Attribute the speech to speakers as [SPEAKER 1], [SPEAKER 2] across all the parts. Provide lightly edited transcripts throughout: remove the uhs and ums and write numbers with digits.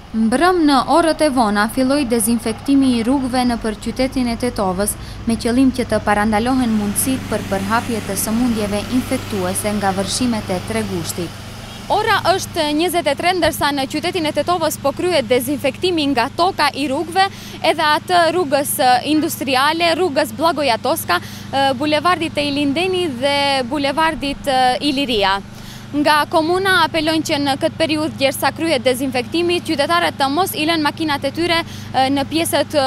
[SPEAKER 1] Mbrëm në orët e vona filloi dezinfektimi i rrugëve nëpër qytetin e Tetovës me qëllim që të parandalohen mundësitë për përhapje të sëmundjeve infektuese nga vërshimet e Tregushtit. Ora është 23 ndërsa në qytetin e Tetovës po kryhet dezinfektimi nga toka i rrugëve, edhe atë rrugës industriale, rrugës Blagoja Toska, bulevardit e Ilindeni dhe bulevardit Iliria. Nga komuna apelojnë që në këtë periudhë derisa kryhet dezinfektimi, qytetarët të mos i lënë makinat e tyre në pjesët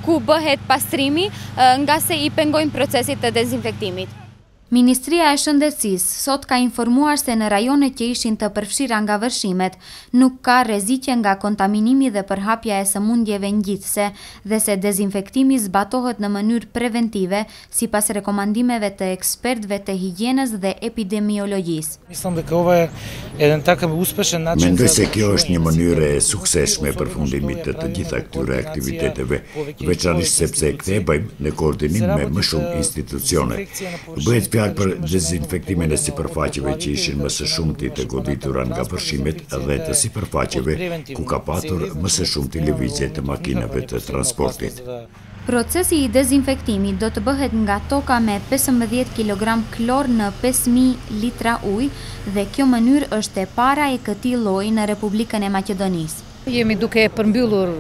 [SPEAKER 1] ku bëhet pastrimi, nga se i pengojnë procesit të dezinfektimit. Ministria e Shëndetësisë sot ka informuar se në rajonet që ishin të përfshira nga vërshimet nuk ka rreziqe nga kontaminimi dhe përhapja e sëmundjeve ngjitëse dhe se dezinfektimi zbatohet në mënyrë preventive sipas rekomandimeve të ekspertëve të higjienës dhe epidemiologjisë.
[SPEAKER 2] Mendoj se kjo është një mënyrë e suksesshme e përfundimit të gjitha këtyre aktiviteteve, veçanërisht sepse këtë e bëjmë në koordinim me më shumë institucione. Bëhet fjalë për dezinfektimin e sipërfaqeve që ishin më së shumti të goditura nga vërshimet dhe të sipërfaqeve ku ka patur më së shumti lëvizje të makinave të transportit.
[SPEAKER 1] Procesi i dezinfektimit do të bëhet nga toka me 15 kg klor në 5000 litra ujë dhe kjo mënyrë është e para e këtij lloji në Republikën e Maqedonisë.
[SPEAKER 3] Jemi duke përmbyllur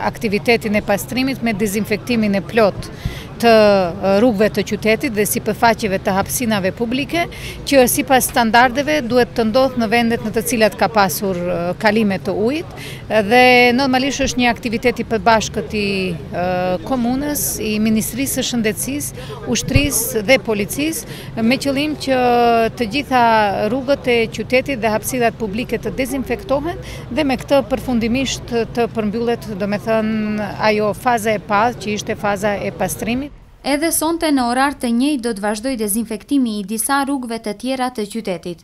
[SPEAKER 3] aktivitetin e pastrimit me dezinfektimin e plot të rrugëve të qytetit dhe sipërfaqeve të hapësinave publike, që sipas standardeve duhet të ndodhë në vendet në të cilat ka pasur kalime të ujit, dhe normalisht është një aktivitet i përbashkët i komunës, i Ministrisë së Shëndetësisë, ushtrisë dhe policisë, me qëllim që të gjitha rrugët e qytetit dhe hapësinat publike të dezinfektohen dhe me këtë përfundimisht të përmbyllet, domethënë ajo faza e parë që ishte faza e pastrimit.
[SPEAKER 1] Edhe sonte në orar të njëjtë do të vazhdoj dezinfektimi i disa rrugëve të tjera të qytetit.